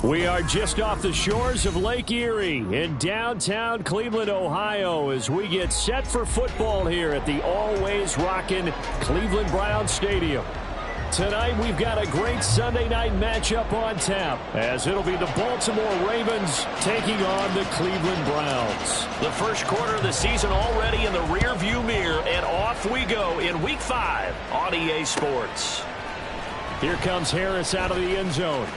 We are just off the shores of Lake Erie in downtown Cleveland, Ohio, as we get set for football here at the always rockin' Cleveland Browns Stadium. Tonight, we've got a great Sunday night matchup on tap, as it'll be the Baltimore Ravens taking on the Cleveland Browns. The first quarter of the season already in the rearview mirror, and off we go in Week 5 on EA Sports. Here comes Harris out of the end zone.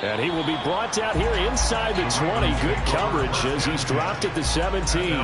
And he will be brought down here inside the 20. Good coverage as he's dropped at the 17.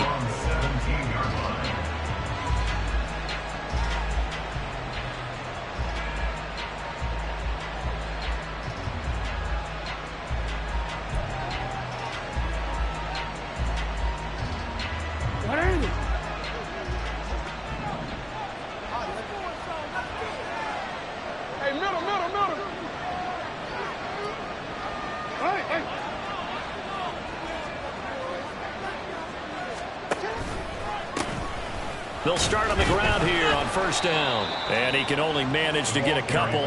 They'll start on the ground here on first down. And he can only manage to get a couple.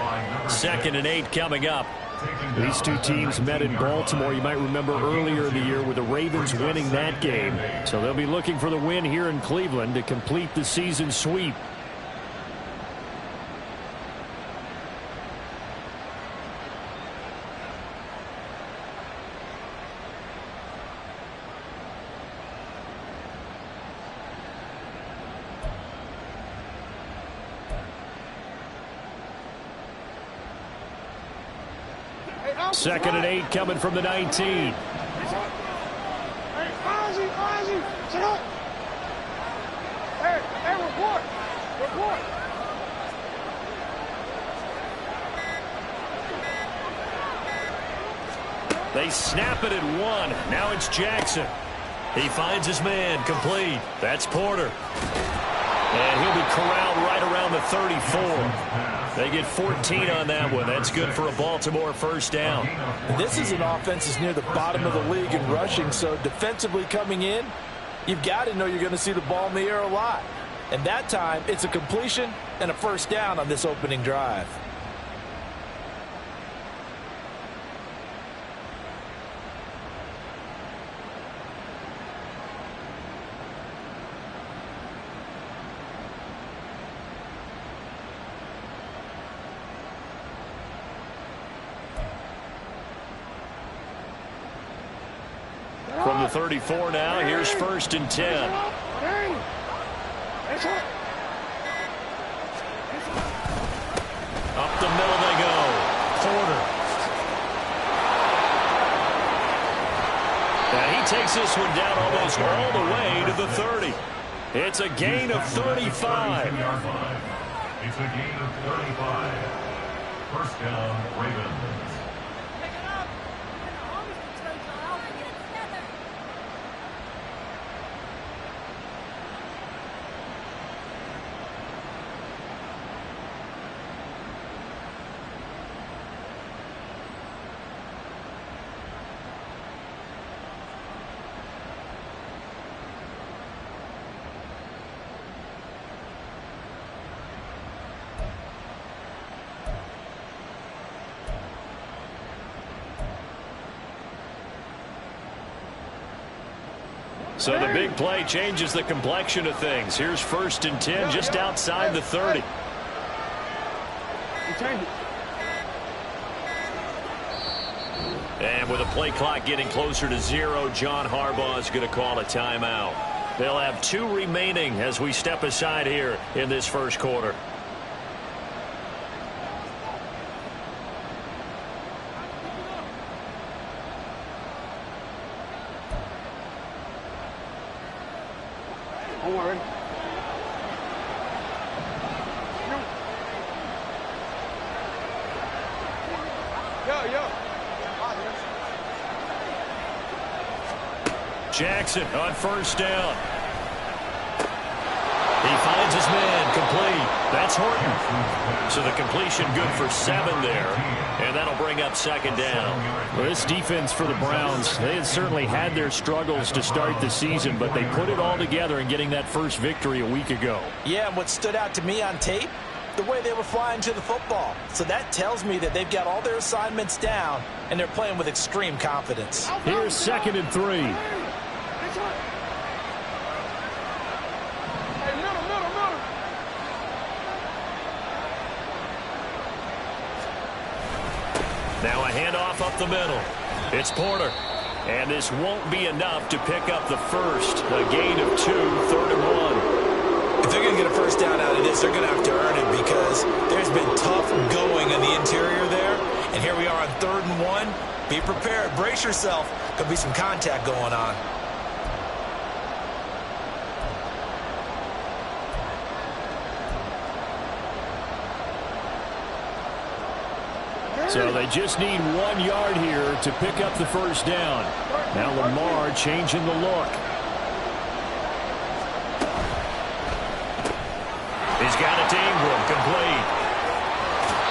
2nd and 8 coming up. These two teams met in Baltimore. You might remember earlier in the year with the Ravens winning that game. So they'll be looking for the win here in Cleveland to complete the season sweep. Second and 8 coming from the 19. They snap it at 1. Now it's Jackson. He finds his man, complete. That's Porter. And he'll be corralled right around the 34. They get 14 on that one. That's good for a Baltimore first down. This is an offense that's near the bottom of the league in rushing, so defensively coming in, you've got to know you're going to see the ball in the air a lot. And that time, it's a completion and a first down on this opening drive. From the 34 now, here's 1st and 10. Up the middle they go. Porter. And he takes this one down almost all the way to the 30. It's a gain of 35. It's a gain of 35. First down, Ravens. So the big play changes the complexion of things. Here's 1st and 10 just outside the 30. And with the play clock getting closer to 0, John Harbaugh is going to call a timeout. They'll have 2 remaining as we step aside here in this first quarter. Jackson on first down. He finds his man, complete. That's Horton. So the completion good for 7 there. And that'll bring up 2nd down. Well, this defense for the Browns, they had certainly had their struggles to start the season, but they put it all together in getting that first victory a week ago. Yeah, and what stood out to me on tape, the way they were flying to the football. So that tells me that they've got all their assignments down, and they're playing with extreme confidence. Here's 2nd and 3. Now a handoff up the middle. It's Porter. And this won't be enough to pick up the first. A gain of 2, 3rd and 1. If they're going to get a first down out of this, they're going to have to earn it because there's been tough going in the interior there. And here we are on 3rd and 1. Be prepared. Brace yourself. Could be some contact going on. So they just need 1 yard here to pick up the first down. Now Lamar changing the look. He's got it to Ingram, complete.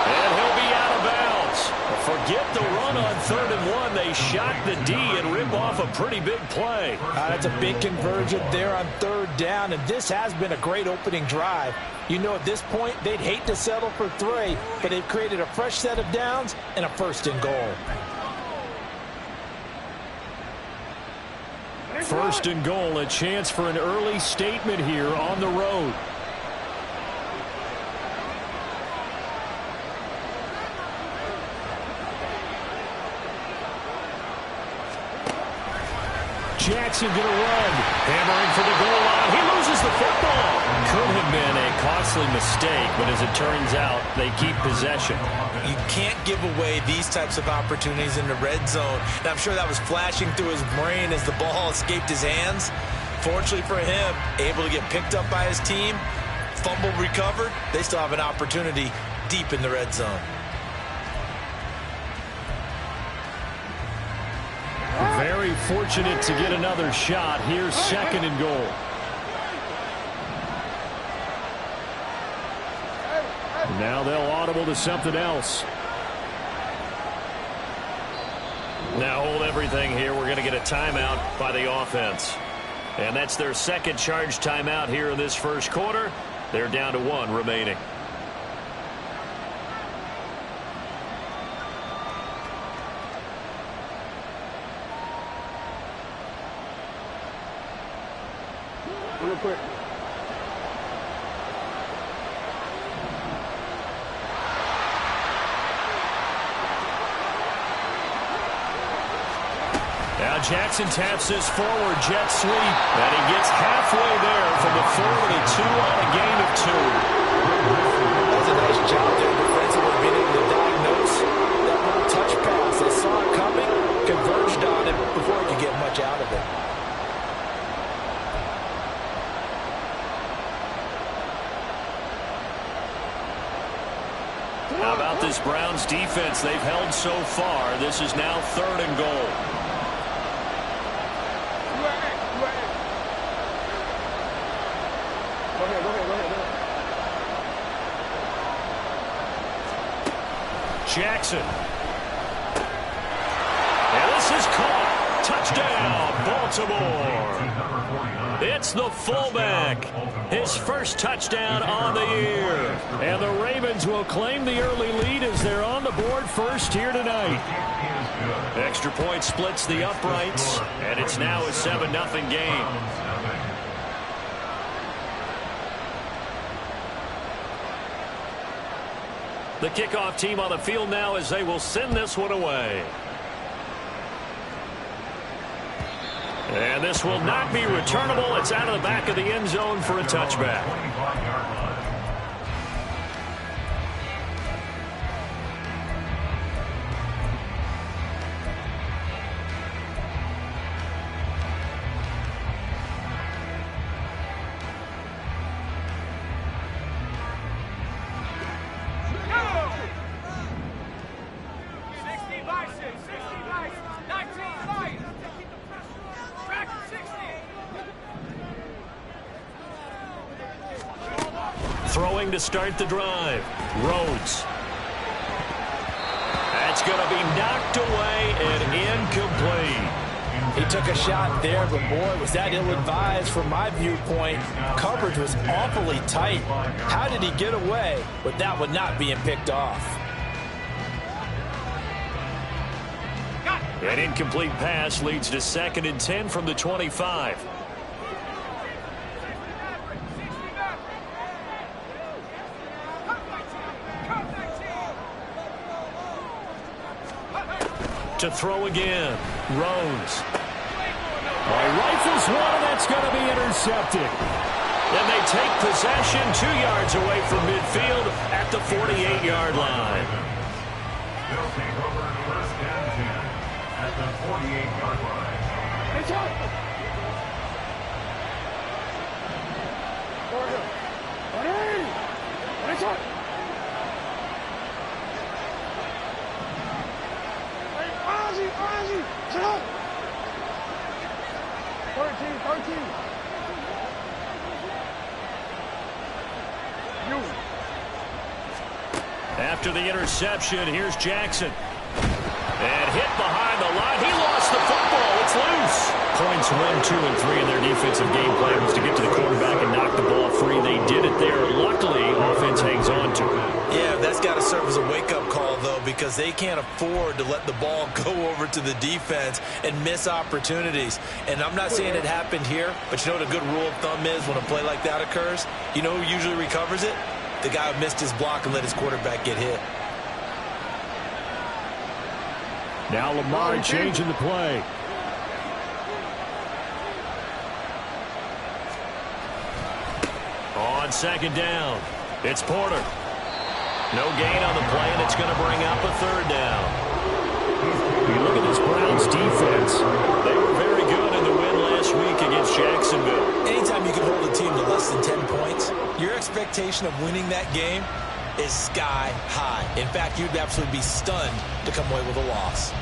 And he'll be out of bounds. Forget the run on 3rd and 1. They shot the D and rip off a pretty big play. That's a big conversion there on 3rd down, and this has been a great opening drive. You know, at this point, they'd hate to settle for 3, but they've created a fresh set of downs and a 1st and goal. 1st and goal, a chance for an early statement here on the road. Jackson going to run. Hammering for the goal line. He loses the football. Could have been a costly mistake, but as it turns out, they keep possession. You can't give away these types of opportunities in the red zone. And I'm sure that was flashing through his brain as the ball escaped his hands. Fortunately for him, able to get picked up by his team, fumble recovered. They still have an opportunity deep in the red zone. Very fortunate to get another shot. Here's 2nd and goal. Now they'll audible to something else. Now hold everything here. We're going to get a timeout by the offense. And that's their 2nd charge timeout here in this 1st quarter. They're down to 1 remaining. Real quick. Now Jackson taps this forward jet sweep. And he gets halfway there from the 4 to the 2 on a gain of 2. That's a nice job there defensively, being able to diagnose that little touch pass. They saw it coming, converged on it before he could get much out of it. How about this Browns defense they've held so far? This is now 3rd and goal. Jackson. And this is caught. Touchdown, Baltimore. It's the fullback. His first touchdown on the year. And the Ravens will claim the early lead as they're on the board first here tonight. Extra point splits the uprights, and it's now a 7-0 game. The kickoff team on the field now as they will send this one away. And this will not be returnable. It's out of the back of the end zone for a touchback. Throwing to start the drive. Rhodes. That's going to be knocked away and incomplete. He took a shot there, but boy, was that ill-advised from my viewpoint. Coverage was awfully tight. How did he get away with that one not being picked off? An incomplete pass leads to 2nd and 10 from the 25. To throw again, Rhodes. Rifles one, and that's going to be intercepted. And they take possession 2 yards away from midfield at the 48-yard line. They'll take over 1st and 10 at the 48-yard line. Sit up. 13. After the interception, here's Jackson. And hit behind the line. He lost the football. It's loose. Points 1, 2, and 3 in their defensive game plan was to get to the quarterback and knock the ball free. They did it there. Luckily, offense hangs on to it. Yeah, that's got to serve as a wake-up call, though, because they can't afford to let the ball go over to the defense and miss opportunities. And I'm not saying it happened here, but you know what a good rule of thumb is when a play like that occurs? You know who usually recovers it? The guy who missed his block and let his quarterback get hit. Now Lamar changing the play. On 2nd down, it's Porter. No gain on the play, and it's going to bring up a 3rd down. You look at this Browns defense. They were very good in the win last week against Jacksonville. Anytime you can hold a team to less than 10 points, your expectation of winning that game is sky high. In fact, you'd absolutely be stunned to come away with a loss.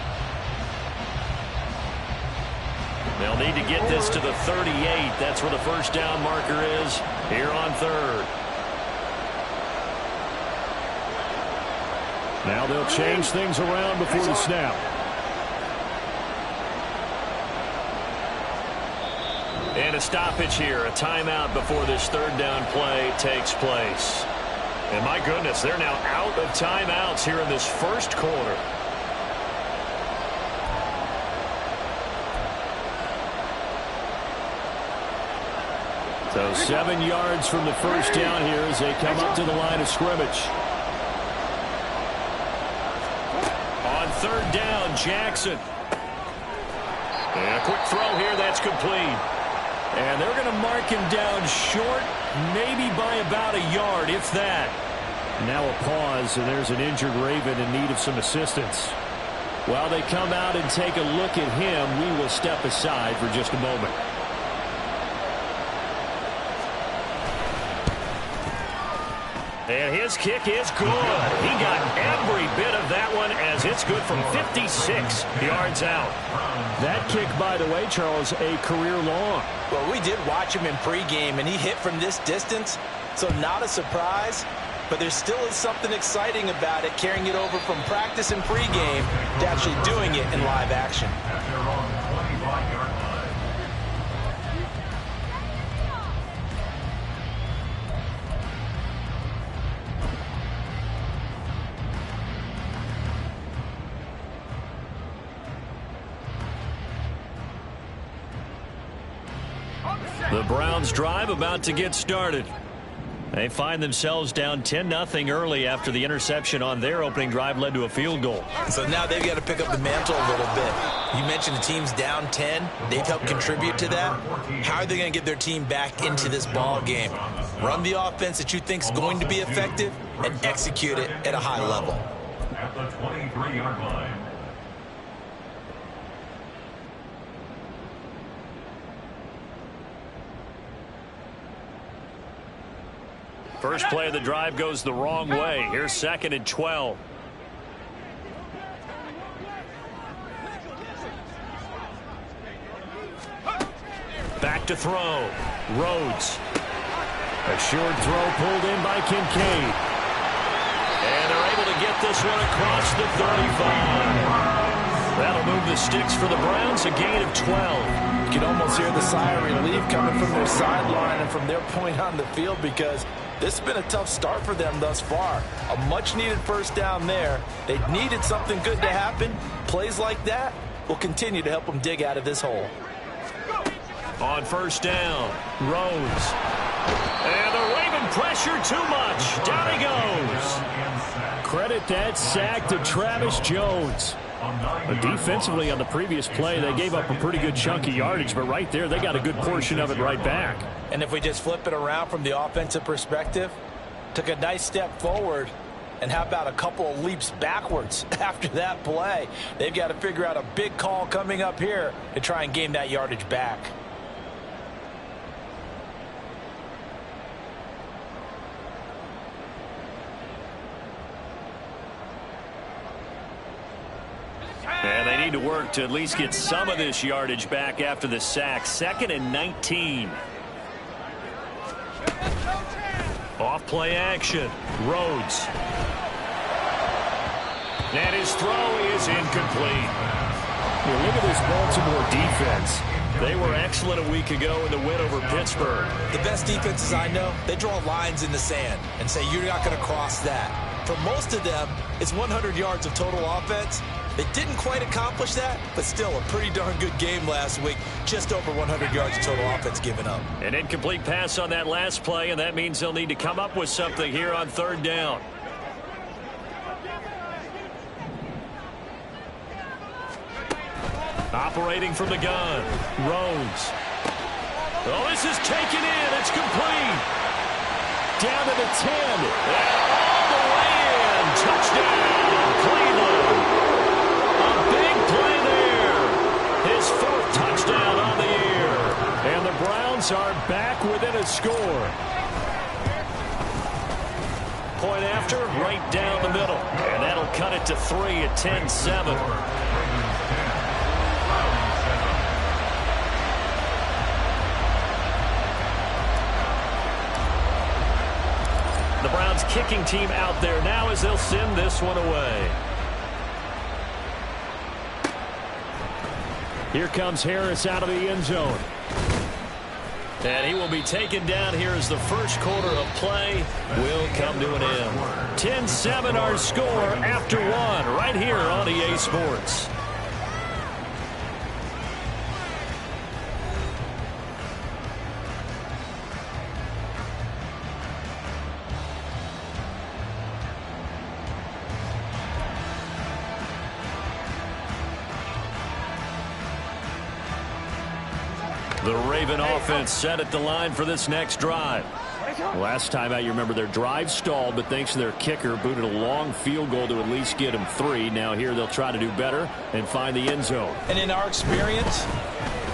They'll need to get this to the 38. That's where the 1st down marker is here on 3rd. Now they'll change things around before the snap. And a stoppage here, a timeout before this 3rd down play takes place. And my goodness, they're now out of timeouts here in this 1st quarter. So 7 yards from the 1st down here as they come up to the line of scrimmage. On 3rd down, Jackson. And a quick throw here, that's complete. And they're going to mark him down short, maybe by about a yard, if that. Now a pause, and there's an injured Raven in need of some assistance. While they come out and take a look at him, we will step aside for just a moment. And his kick is good. He got every bit of that one as it's good from 56 yards out. That kick, by the way, Charles, a career long. Well, we did watch him in pregame, and he hit from this distance, so not a surprise. But there still is something exciting about it, carrying it over from practice and pregame to actually doing it in live action. The Browns drive about to get started. They find themselves down 10-0 early after the interception on their opening drive led to a field goal. So now they've got to pick up the mantle a little bit. You mentioned the team's down 10. They've helped contribute to that. How are they going to get their team back into this ball game? Run the offense that you think is going to be effective and execute it at a high level. At the 23-yard line. First play of the drive goes the wrong way. Here's 2nd and 12. Back to throw. Rhodes. A short throw pulled in by Kincaid. And they're able to get this one across the 35. That'll move the sticks for the Browns, a gain of 12. You can almost hear the sigh of relief coming from their sideline and from their point on the field, because this has been a tough start for them thus far. A much-needed first down there. They needed something good to happen. Plays like that will continue to help them dig out of this hole. On first down, Rhodes. And the Raven pressure too much. Down he goes. Credit that sack to Travis Jones. But defensively on the previous play, they gave up a pretty good chunk of yardage, but right there, they got a good portion of it right back. And if we just flip it around from the offensive perspective, took a nice step forward, and how about a couple of leaps backwards after that play? They've got to figure out a big call coming up here to try and gain that yardage back. And they need to work to at least get some of this yardage back after the sack. 2nd and 19. Off play action. Rhodes. And his throw is incomplete. Look at this Baltimore defense. They were excellent a week ago in the win over Pittsburgh. The best defenses I know, they draw lines in the sand and say you're not going to cross that. For most of them, it's 100 yards of total offense. They didn't quite accomplish that, but still a pretty darn good game last week. Just over 100 yards of total offense given up. An incomplete pass on that last play, and that means they'll need to come up with something here on 3rd down. Operating from the gun, Rhodes. Oh, this is taken in. It's complete. Down to the 10. And all the way in. Touchdown, Cleveland. Big play there. His 4th touchdown on the year. And the Browns are back within a score. Point after, right down the middle. And that'll cut it to 3 at 10-7. The Browns kicking team out there now as they'll send this one away. Here comes Harris out of the end zone. And he will be taken down here as the first quarter of play will come to an end. 10-7 our score after 1 right here on EA Sports. The Raven offense set at the line for this next drive. Last time out, you remember their drive stalled, but thanks to their kicker, booted a long field goal to at least get them 3. Now here they'll try to do better and find the end zone. And in our experience,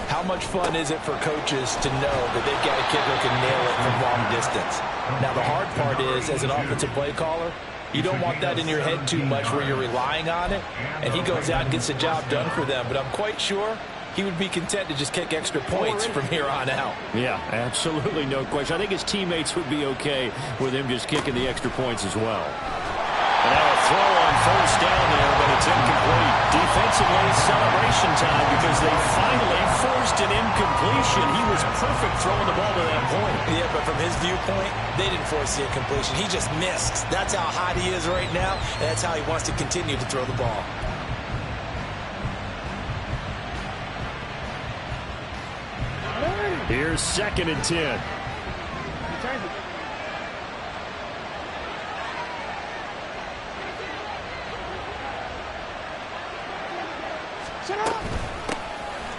how much fun is it for coaches to know that they've got a kicker who can nail it from long distance? Now the hard part is, as an offensive play caller, you don't want that in your head too much where you're relying on it, and he goes out and gets the job done for them. But I'm quite sure he would be content to just kick extra points from here on out. Yeah, absolutely no question. I think his teammates would be okay with him just kicking the extra points as well. And now a throw on first down there, but it's incomplete. Defensively, celebration time because they finally forced an incompletion. He was perfect throwing the ball to that point. Yeah, but from his viewpoint, they didn't force the incompletion. He just missed. That's how hot he is right now, and that's how he wants to continue to throw the ball. Here's 2nd and 10.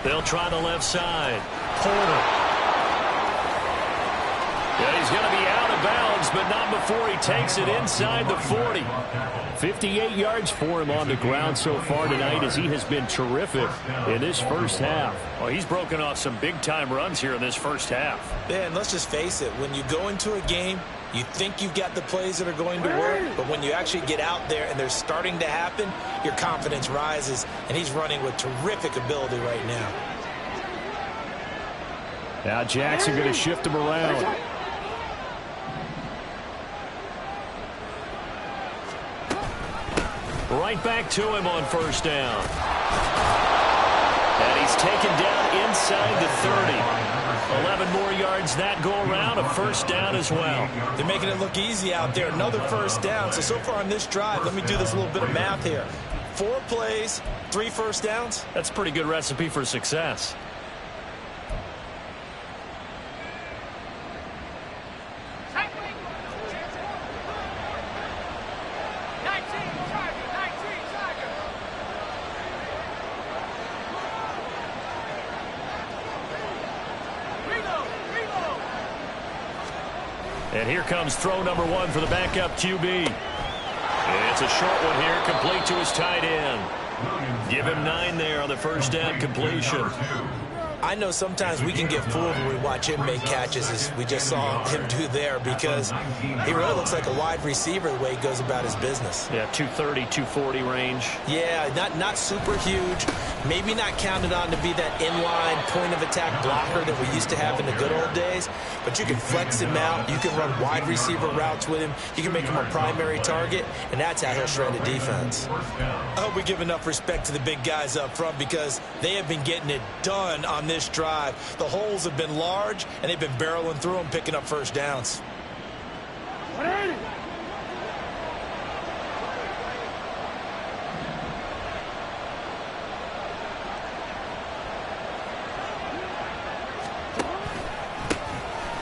They'll try the left side. Porter. Yeah, he's going to be out of bounds, but not before he takes it inside the 40. 58 yards for him on the ground so far tonight as he has been terrific in this first half. Well, he's broken off some big-time runs here in this first half. Yeah, and let's just face it. When you go into a game, you think you've got the plays that are going to work, but when you actually get out there and they're starting to happen, your confidence rises, and he's running with terrific ability right now. Now Jackson going to shift him around. Right back to him on first down. It's taken down inside the 30. 11 more yards that go around, a first down as well. They're making it look easy out there. Another first down. So far on this drive, let me do this little bit of math here. 4 plays, 3 first downs. That's a pretty good recipe for success. And here comes throw number 1 for the backup QB. It's a short one here, complete to his tight end. Give him 9 there on the first down completion. I know sometimes we can get fooled when we watch him make catches, as we just saw him do there, because he really looks like a wide receiver the way he goes about his business. Yeah, 230, 240 range. Yeah, not super huge. Maybe not counted on to be that inline point-of-attack blocker that we used to have in the good old days, but you can flex him out. You can run wide receiver routes with him. You can make him a primary target, and that's how he'll shred a defense. I hope we give enough respect to the big guys up front, because they have been getting it done on this drive. The holes have been large, and they've been barreling through them, picking up first downs.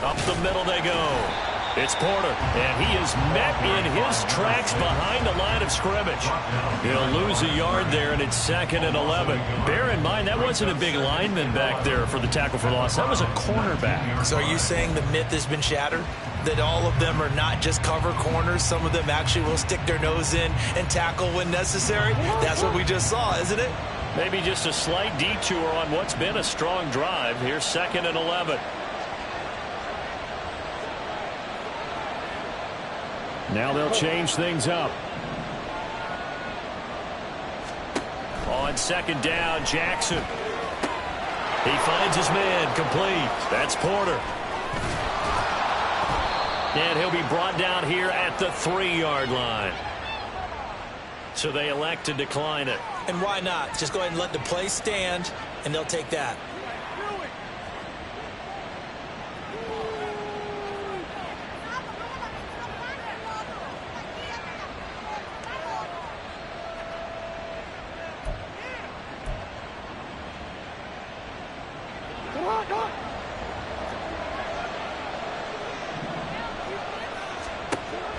Up the middle they go. It's Porter, and he is met in his tracks behind the line of scrimmage. He'll lose a yard there, and it's 2nd and 11. Bear in mind, that wasn't a big lineman back there for the tackle for loss. That was a cornerback. So are you saying the myth has been shattered? That all of them are not just cover corners? Some of them actually will stick their nose in and tackle when necessary? That's what we just saw, isn't it? Maybe just a slight detour on what's been a strong drive. Here's 2nd and 11. Now they'll change things up. On 2nd down, Jackson. He finds his man, complete. That's Porter. And he'll be brought down here at the 3-yard line. So they elect to decline it. And why not? Just go ahead and let the play stand, and they'll take that.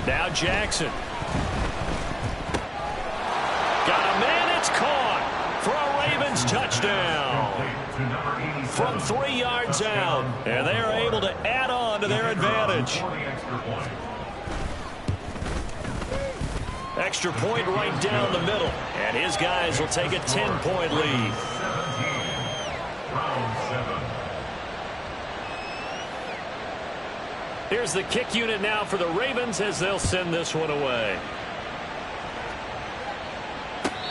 Now Jackson. Got a man, it's caught for a Ravens touchdown. From 3 yards out, and they are able to add on to their advantage. Extra point right down the middle, and his guys will take a 10-point lead. Here's the kick unit now for the Ravens as they'll send this one away.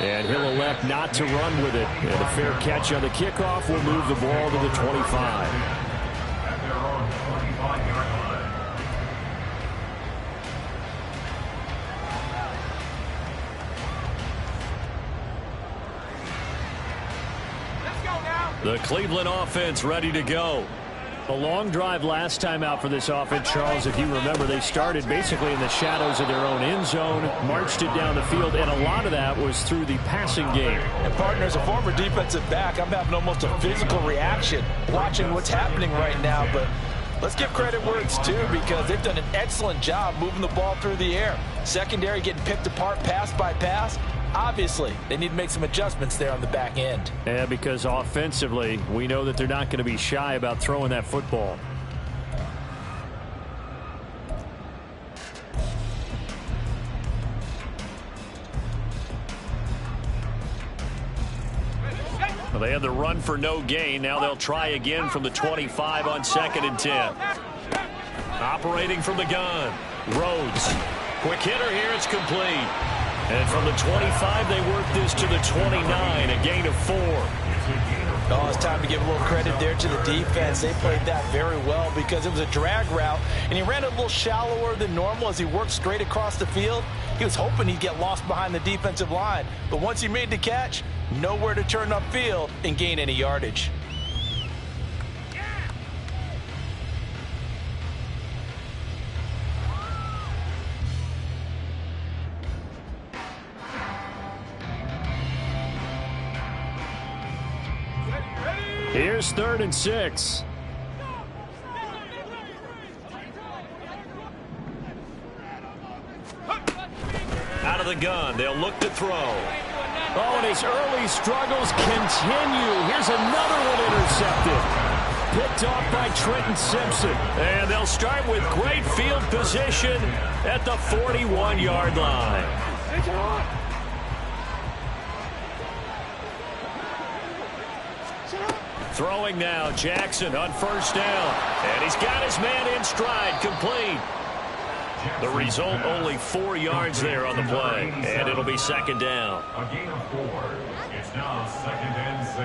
And he'll elect not to run with it. And a fair catch on the kickoff will move the ball to the 25. At their own 25-yard line. Let's go now. The Cleveland offense ready to go. A long drive last time out for this offense, Charles. If you remember, they started basically in the shadows of their own end zone, marched it down the field, and a lot of that was through the passing game. And partner, as a former defensive back, I'm having almost a physical reaction watching what's happening right now. But let's give credit where it's due, because they've done an excellent job moving the ball through the air. Secondary getting picked apart pass by pass. Obviously, they need to make some adjustments there on the back end. Yeah, because offensively, we know that they're not going to be shy about throwing that football. Well, they had the run for no gain. Now they'll try again from the 25 on 2nd and 10. Operating from the gun. Rhodes. Quick hitter here. It's complete. And from the 25, they work this to the 29, a gain of 4. Oh, it's time to give a little credit there to the defense. They played that very well because it was a drag route, and he ran a little shallower than normal as he worked straight across the field. He was hoping he'd get lost behind the defensive line, but once he made the catch, nowhere to turn upfield and gain any yardage. Here's 3rd and 6. Out of the gun, they'll look to throw. Oh, and his early struggles continue. Here's another one intercepted. Picked off by Trenton Simpson. And they'll start with great field position at the 41-yard line. Throwing now, Jackson on 1st down. And he's got his man in stride, complete. The result, only 4 yards there on the play. And it'll be 2nd down. A gain of 4. It's now 2nd and 6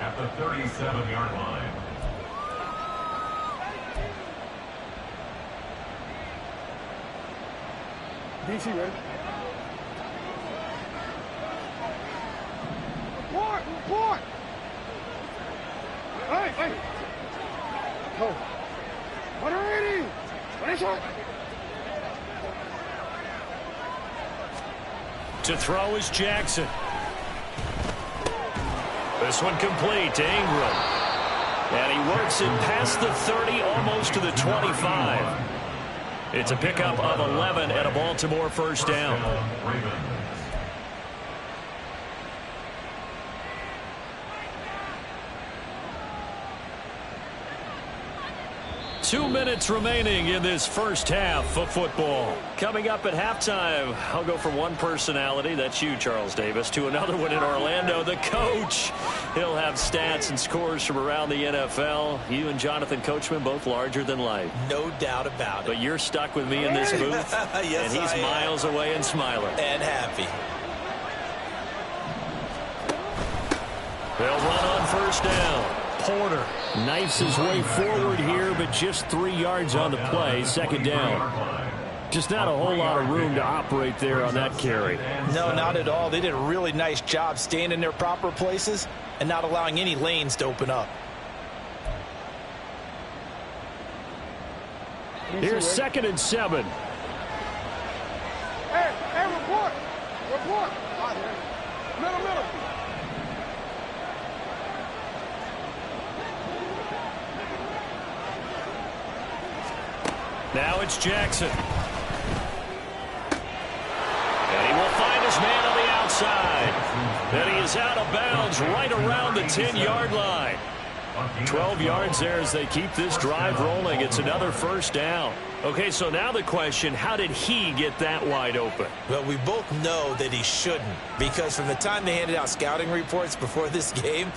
at the 37-yard line. DC, ready? Report! Report! Hey! Go. 180! Finish it! To throw is Jackson. This one complete to Ingram. And he works it past the 30, almost to the 25. It's a pickup of 11 and a Baltimore 1st down. 2 minutes remaining in this 1st half of football. Coming up at halftime, I'll go from one personality, that's you, Charles Davis, to another one in Orlando, the coach. He'll have stats and scores from around the NFL. You and Jonathan Coachman, both larger than life. No doubt about it. But you're stuck with me in this booth, yes, and he's miles away and smiling. And happy. They'll run on 1st down. Porter knifes his way forward here, but just 3 yards on the play. 2nd down. Just not a whole lot of room to operate there on that carry. No, not at all. They did a really nice job staying in their proper places and not allowing any lanes to open up. Here's 2nd and 7. Hey, report! Report! Middle. Now it's Jackson. And he will find his man on the outside. And he is out of bounds right around the 10-yard line. 12 yards there as they keep this drive rolling. It's another 1st down. Okay, so now the question, how did he get that wide open? Well, we both know that he shouldn't, because from the time they handed out scouting reports before this game,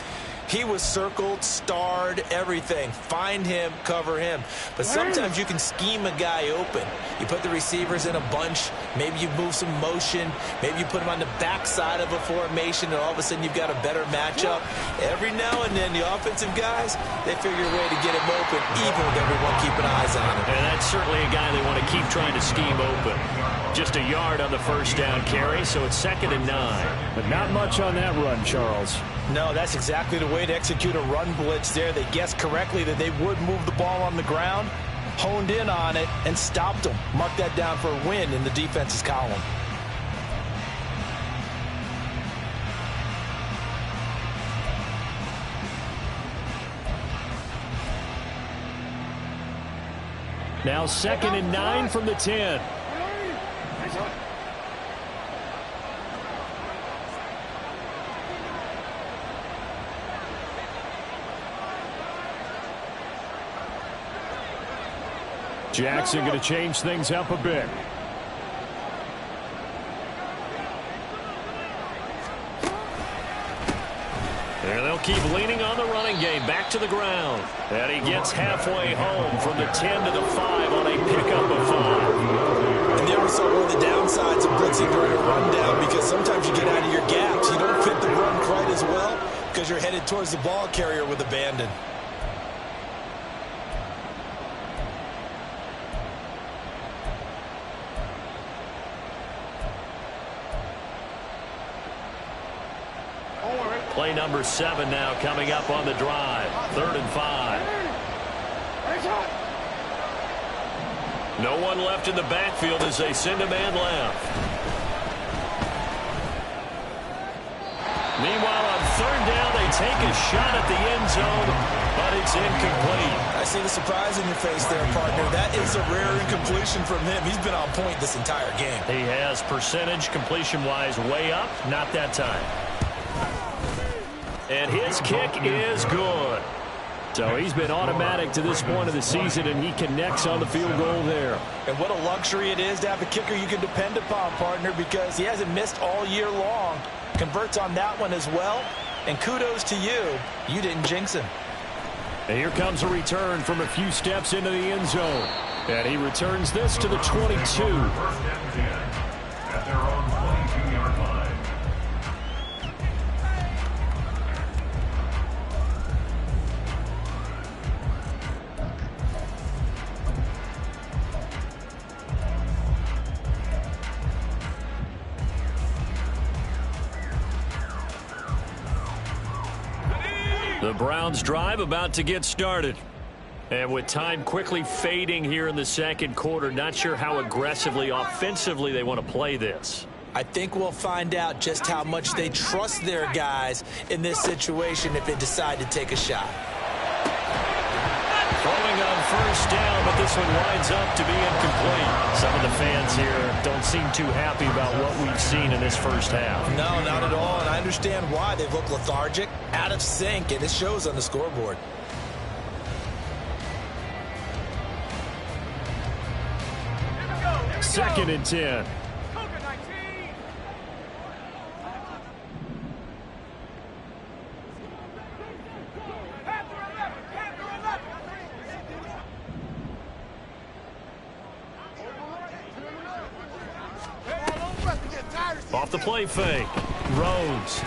he was circled, starred, everything. Find him, cover him. But sometimes you can scheme a guy open. You put the receivers in a bunch. Maybe you move some motion. Maybe you put him on the backside of a formation, and all of a sudden you've got a better matchup. Every now and then, the offensive guys, they figure a way to get him open, even with everyone keeping eyes on him. And that's certainly a guy they want to keep trying to scheme open. Just a yard on the 1st down carry, so it's 2nd and 9. But not much on that run, Charles. No, that's exactly the way to execute a run blitz there. They guessed correctly that they would move the ball on the ground, honed in on it, and stopped them. Mark that down for a win in the defense's column. Now 2nd and 9 from the 10. Jackson going to change things up a bit. And they'll keep leaning on the running game. Back to the ground. And he gets halfway home from the 10 to the 5 on a pickup of 5. And there we saw one of the downsides of blitzing during a rundown, because sometimes you get out of your gaps. You don't fit the run quite as well because because you're headed towards the ball carrier with abandon. Play number 7 now coming up on the drive. 3rd and 5. No one left in the backfield as they send a man left. Meanwhile, on 3rd down, they take a shot at the end zone, but it's incomplete. I see the surprise in your face there, partner. That is a rare incompletion from him. He's been on point this entire game. He has percentage completion-wise way up, not that time. And his kick is good. So he's been automatic to this point of the season, and he connects on the field goal there. And what a luxury it is to have a kicker you can depend upon, partner, because he hasn't missed all year long. Converts on that one as well. And kudos to you. You didn't jinx him. And here comes a return from a few steps into the end zone. And he returns this to the 22. First and 10 at their own 22-yard line. The Browns drive about to get started. And with time quickly fading here in the second quarter, not sure how aggressively, offensively they want to play this. I think we'll find out just how much they trust their guys in this situation if they decide to take a shot. Throwing on 1st down, but this one winds up to be incomplete. Some of the fans here don't seem too happy about what we've seen in this first half. No, not at all, and I understand why. They look lethargic, out of sync, and it shows on the scoreboard. Second and 10. Off the play fake. Rhodes.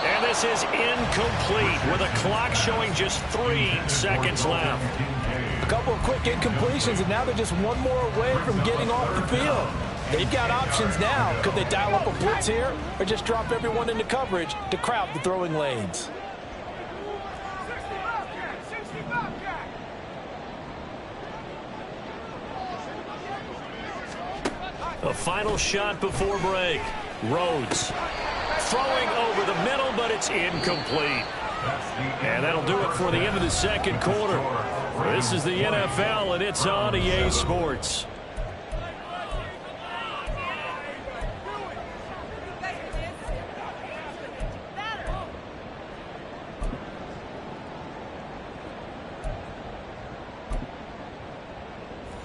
And this is incomplete with a clock showing just 3 seconds left. A couple of quick incompletions, and now they're just one more away from getting off the field. They've got options now. Could they dial up a blitz here or just drop everyone into coverage to crowd the throwing lanes? A final shot before break. Rhodes throwing over the middle, but it's incomplete. And that'll do it for the end of the second quarter. This is the NFL, and it's on EA Sports.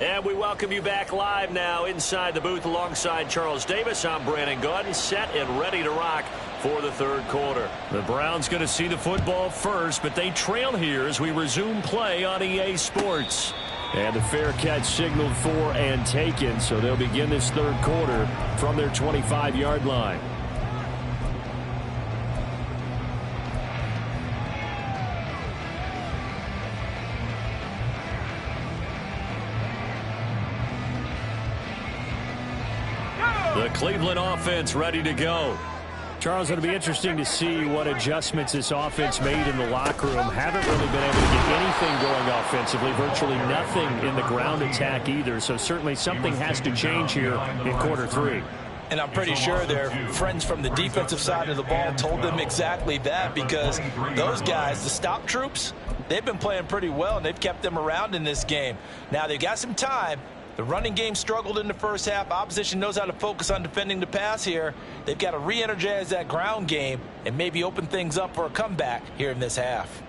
And we welcome you back live now inside the booth alongside Charles Davis. I'm Brandon Gaudin, set and ready to rock for the third quarter. The Browns going to see the football first, but they trail here as we resume play on EA Sports. And the fair catch signaled for and taken, so they'll begin this third quarter from their 25-yard line. The Cleveland offense ready to go. Charles, it'll be interesting to see what adjustments this offense made in the locker room. Haven't really been able to get anything going offensively, virtually nothing in the ground attack either. So certainly something has to change here in quarter 3. And I'm pretty sure their friends from the defensive side of the ball told them exactly that, because those guys, the stop troops, they've been playing pretty well, and they've kept them around in this game. Now, they've got some time. The running game struggled in the first half. Opposition knows how to focus on defending the pass here. They've got to re-energize that ground game and maybe open things up for a comeback here in this half.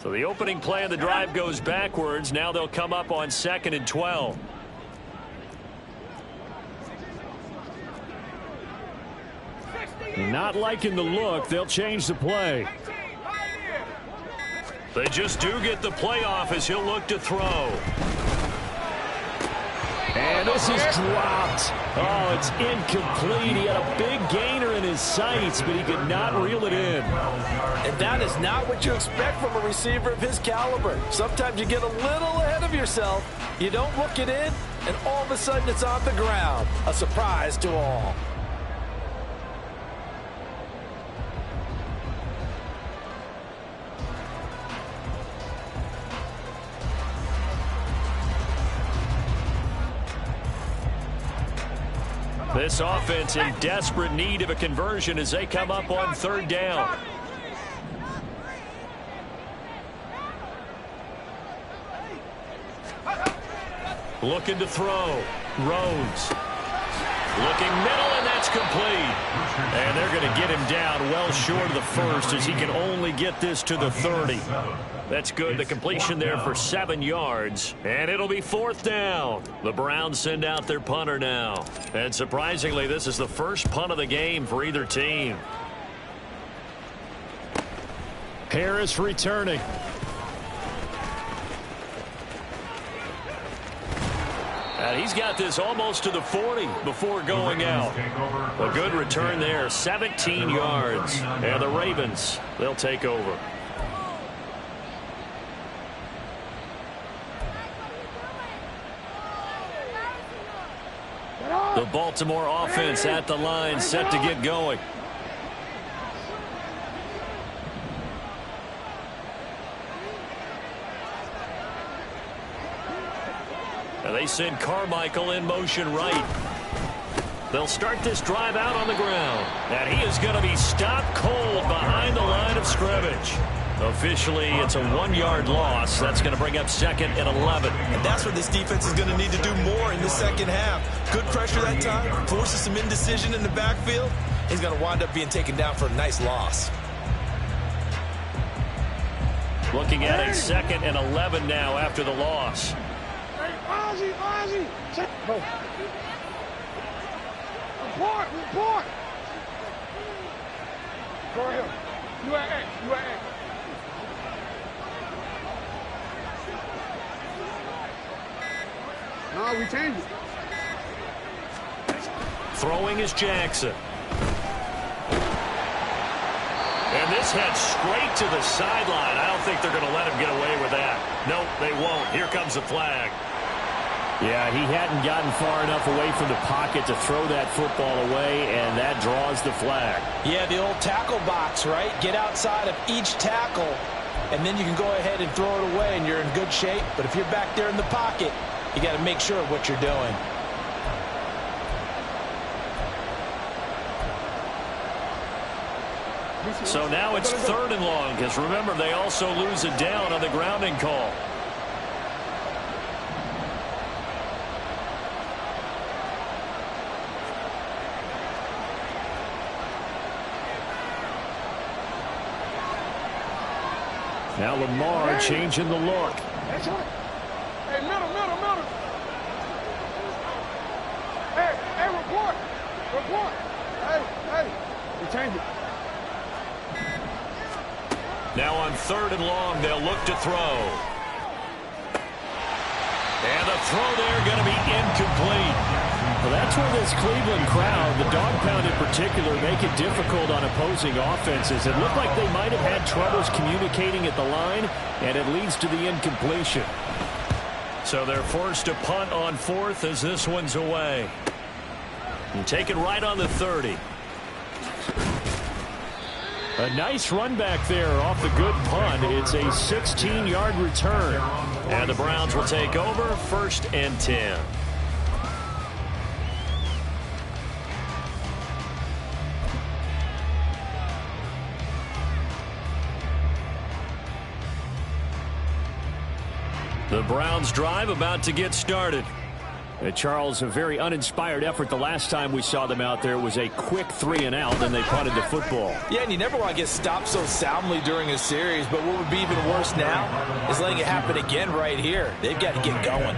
So the opening play of the drive goes backwards. Now they'll come up on 2nd and 12. Not liking the look. They'll change the play. They just do get the play off as he'll look to throw. And this is dropped. Oh, it's incomplete. He had a big gainer in his sights, but he could not reel it in. And that is not what you expect from a receiver of his caliber. Sometimes you get a little ahead of yourself. You don't look it in, and all of a sudden it's on the ground. A surprise to all. This offense in desperate need of a conversion as they come up on third down. Looking to throw. Rhodes. Looking middle, and that's complete. And they're going to get him down well short of the first as he can only get this to the 30. That's good. The completion there for 7 yards. And it'll be fourth down. The Browns send out their punter now. And surprisingly, this is the first punt of the game for either team. Harris returning. And he's got this almost to the 40 before going out. A good return there, 17 yards. And the Ravens, they'll take over. The Baltimore offense at the line, set to get going. And they send Carmichael in motion right. They'll start this drive out on the ground. And he is going to be stopped cold behind the line of scrimmage. Officially, it's a 1-yard loss. That's going to bring up second and 11. And that's what this defense is going to need to do more in the second half. Good pressure that time, forces some indecision in the backfield. He's going to wind up being taken down for a nice loss. Looking at a second and 11 now after the loss. Hey, Ozzie. Go. Report. Go ahead. You at X. No, we changed it. Throwing is Jackson. And this heads straight to the sideline. I don't think they're going to let him get away with that. Nope, they won't. Here comes the flag. Yeah, he hadn't gotten far enough away from the pocket to throw that football away, and that draws the flag. Yeah, the old tackle box, right? Get outside of each tackle, and then you can go ahead and throw it away, and you're in good shape. But if you're back there in the pocket, you got to make sure of what you're doing. So now it's third and long, because remember, they also lose it down on the grounding call. Now Lamar changing the look. That's right. Hey, middle. Hey, report. Hey, we changed it. Now on third and long, they'll look to throw. And the throw there going to be incomplete. Well, that's where this Cleveland crowd, the dog pound in particular, make it difficult on opposing offenses. It looked like they might have had troubles communicating at the line, and it leads to the incompletion. So they're forced to punt on fourth as this one's away. And take it right on the 30. A nice run back there off the good punt. It's a 16-yard return. And the Browns will take over, 1st and 10. The Browns drive about to get started. Charles, a very uninspired effort the last time we saw them out there. It was a quick 3-and-out, then they punted the football. Yeah, and you never want to get stopped so soundly during a series, but what would be even worse now is letting it happen again right here. They've got to get going.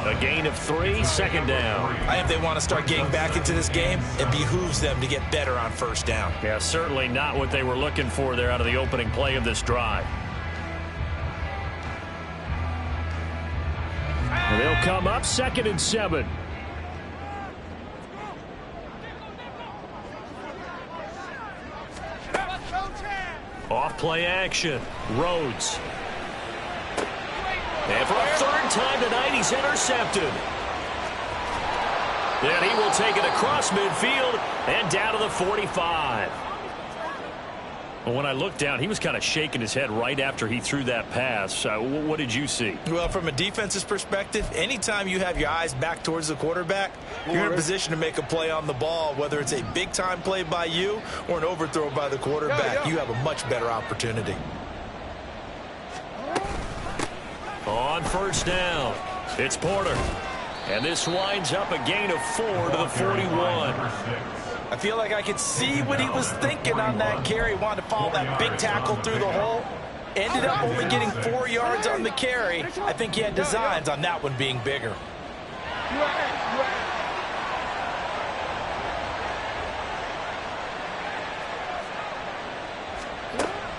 A gain of 3, second down. If they want to start getting back into this game, it behooves them to get better on first down. Yeah, certainly not what they were looking for there out of the opening play of this drive. They'll come up 2nd and 7. Off play action. Rhodes. And for a 3rd time tonight, he's intercepted. And he will take it across midfield and down to the 45. Well, when I looked down, he was kind of shaking his head right after he threw that pass. What did you see? Well, from a defense's perspective, anytime you have your eyes back towards the quarterback, you're in a position to make a play on the ball, whether it's a big-time play by you or an overthrow by the quarterback. You have a much better opportunity. On first down, it's Porter. And this winds up a gain of 4 to the 41. I feel like I could see what he was thinking on that carry. Wanted to follow that big tackle through the hole. Ended up only getting 4 yards on the carry. I think he had designs on that one being bigger.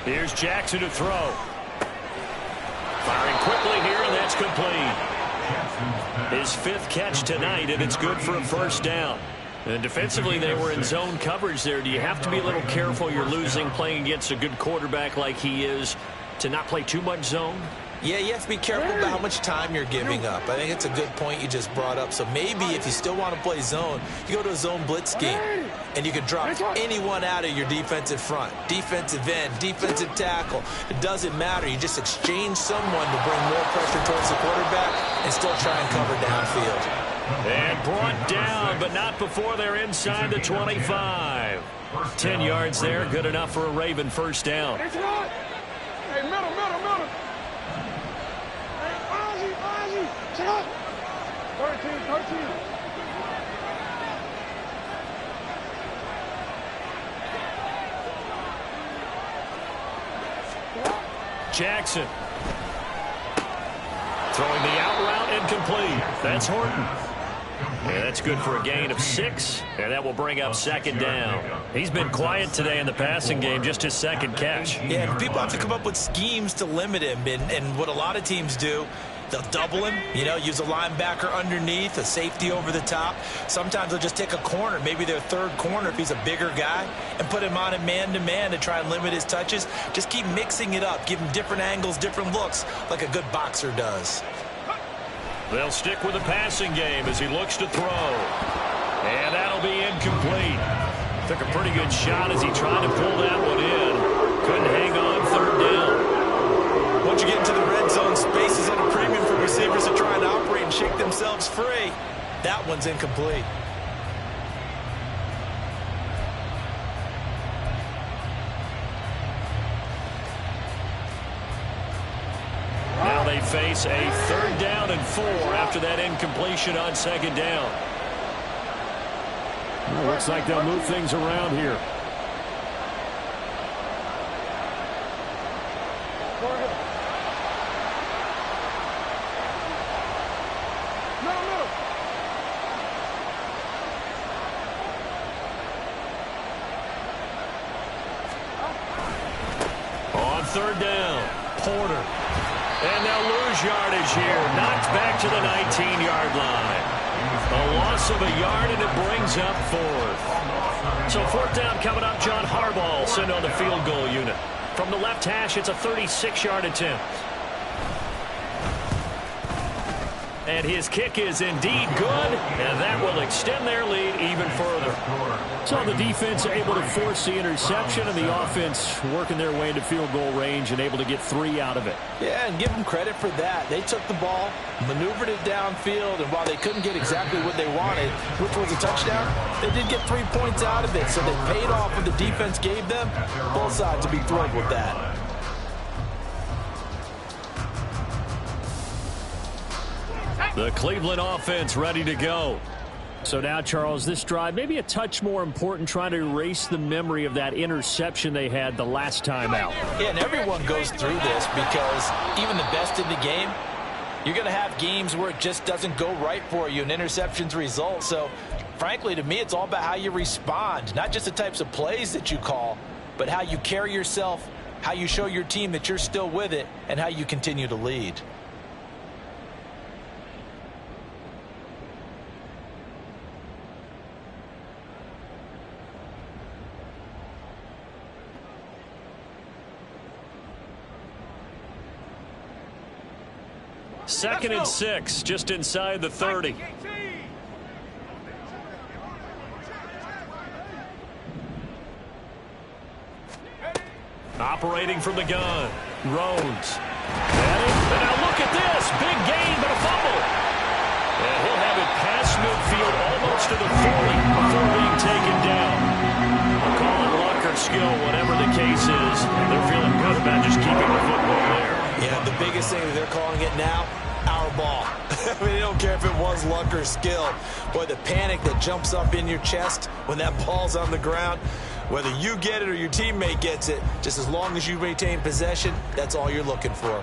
Here's Jackson to throw. Firing quickly here, and that's complete. His 5th catch tonight, and it's good for a first down. And defensively, they were in zone coverage there. Do you have to be a little careful? You're losing playing against a good quarterback like he is to not play too much zone? Yeah, you have to be careful about how much time you're giving up. I think it's a good point you just brought up. So maybe if you still want to play zone, you go to a zone blitz scheme, and you can drop anyone out of your defensive front. Defensive end, defensive tackle. It doesn't matter. You just exchange someone to bring more pressure towards the quarterback and still try and cover downfield. And brought down, but not before they're inside the 25. 10 yards there, good enough for a Raven first down. Hey, middle. Hey, Ozzy. Check out. 13. Jackson. Throwing the out route incomplete. That's Horton. Yeah, that's good for a gain of 6, and that will bring up second down. He's been quiet today in the passing game, just his 2nd catch. Yeah, people have to come up with schemes to limit him, and what a lot of teams do, they'll double him, use a linebacker underneath, a safety over the top. Sometimes they'll just take a corner, maybe their 3rd corner if he's a bigger guy, and put him on a man-to-man to try and limit his touches. Just keep mixing it up, give him different angles, different looks, like a good boxer does. They'll stick with the passing game as he looks to throw. And that'll be incomplete. Took a pretty good shot as he tried to pull that one in. Couldn't hang on 3rd down. Once you get into the red zone, space is at a premium for receivers to try and operate and shake themselves free. That one's incomplete. Now they face a 3rd down and 4 after that incompletion on 2nd down. Well, looks like they'll move things around here. Middle. On 3rd down, Porter. And they'll lose yardage here. Knocked back to the 19-yard line. A loss of a yard, and it brings up 4th. So 4th down coming up. John Harbaugh sent on the field goal unit. From the left hash, it's a 36-yard attempt. And his kick is indeed good, and that will extend their lead even further. So the defense able to force the interception, and the offense working their way into field goal range and able to get 3 out of it. Yeah, and give them credit for that. They took the ball, maneuvered it downfield, and while they couldn't get exactly what they wanted, which was a touchdown, they did get 3 points out of it. So they paid off what the defense gave them. Both sides will be thrilled with that. The Cleveland offense ready to go. So now, Charles, this drive maybe a touch more important, trying to erase the memory of that interception they had the last time out. Yeah, and everyone goes through this because even the best in the game, You're going to have games where it just doesn't go right for you, and interceptions result. So, frankly, to me, it's all about how you respond, not just the types of plays that you call, but how you carry yourself, how you show your team that you're still with it, and how you continue to lead. Second and 6, just inside the 30. Operating from the gun, Rhodes. And now look at this, big gain, but a fumble. And he'll have it past midfield, almost to the 40 before being taken down. We'll call it luck or skill, whatever the case is. They're feeling good about just keeping the football there. Yeah, the biggest thing that they're calling it now, our ball. I mean, they don't care if it was luck or skill. Boy, the panic that jumps up in your chest when that ball's on the ground, whether you get it or your teammate gets it, just as long as you maintain possession, that's all you're looking for.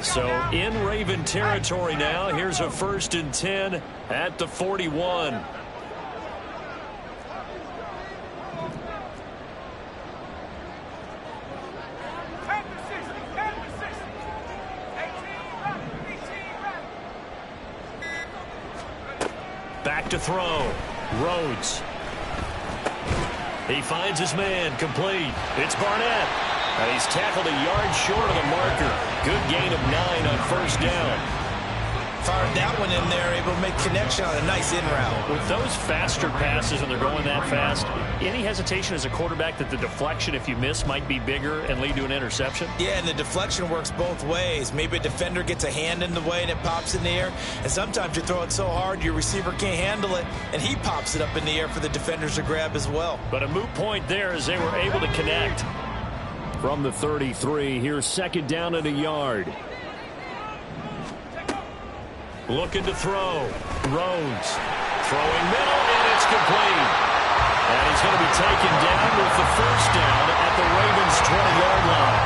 So in Raven territory now, here's a 1st and 10 at the 41. Back to throw. Rhodes. He finds his man. Complete. It's Barnett. And he's tackled a yard short of the marker. Good gain of 9 on 1st down. Fired that one in there, able to make connection on a nice in route. With those faster passes and they're going that fast, any hesitation as a quarterback that the deflection, if you miss, might be bigger and lead to an interception? Yeah, and the deflection works both ways. Maybe a defender gets a hand in the way and it pops in the air. And sometimes you throw it so hard your receiver can't handle it, and he pops it up in the air for the defenders to grab as well. But a moot point there as they were able to connect. From the 33, here's 2nd down and a yard. Looking to throw. Rhodes. Throwing middle, and it's complete. And he's going to be taken down with the 1st down at the Ravens' 20-yard line.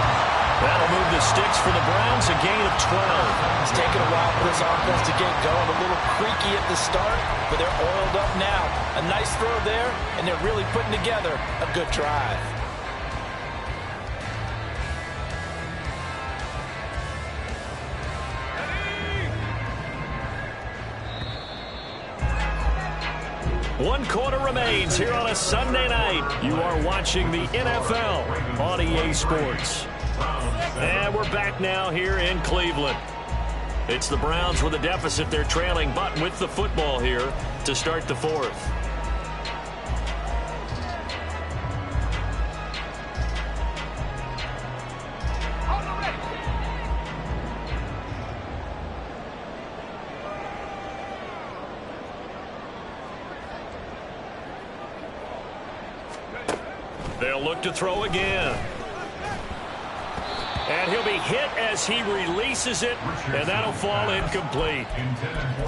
That'll move the sticks for the Browns, a gain of 12. It's taken a while for this offense to get going. A little creaky at the start, but they're oiled up now. A nice throw there, and they're really putting together a good drive. One quarter remains here on a Sunday night. You are watching the NFL on EA Sports. And we're back now here in Cleveland. It's the Browns with a deficit. They're trailing, but with the football here to start the 4th. They'll look to throw again. And he'll be hit as he releases it, and that'll fall incomplete.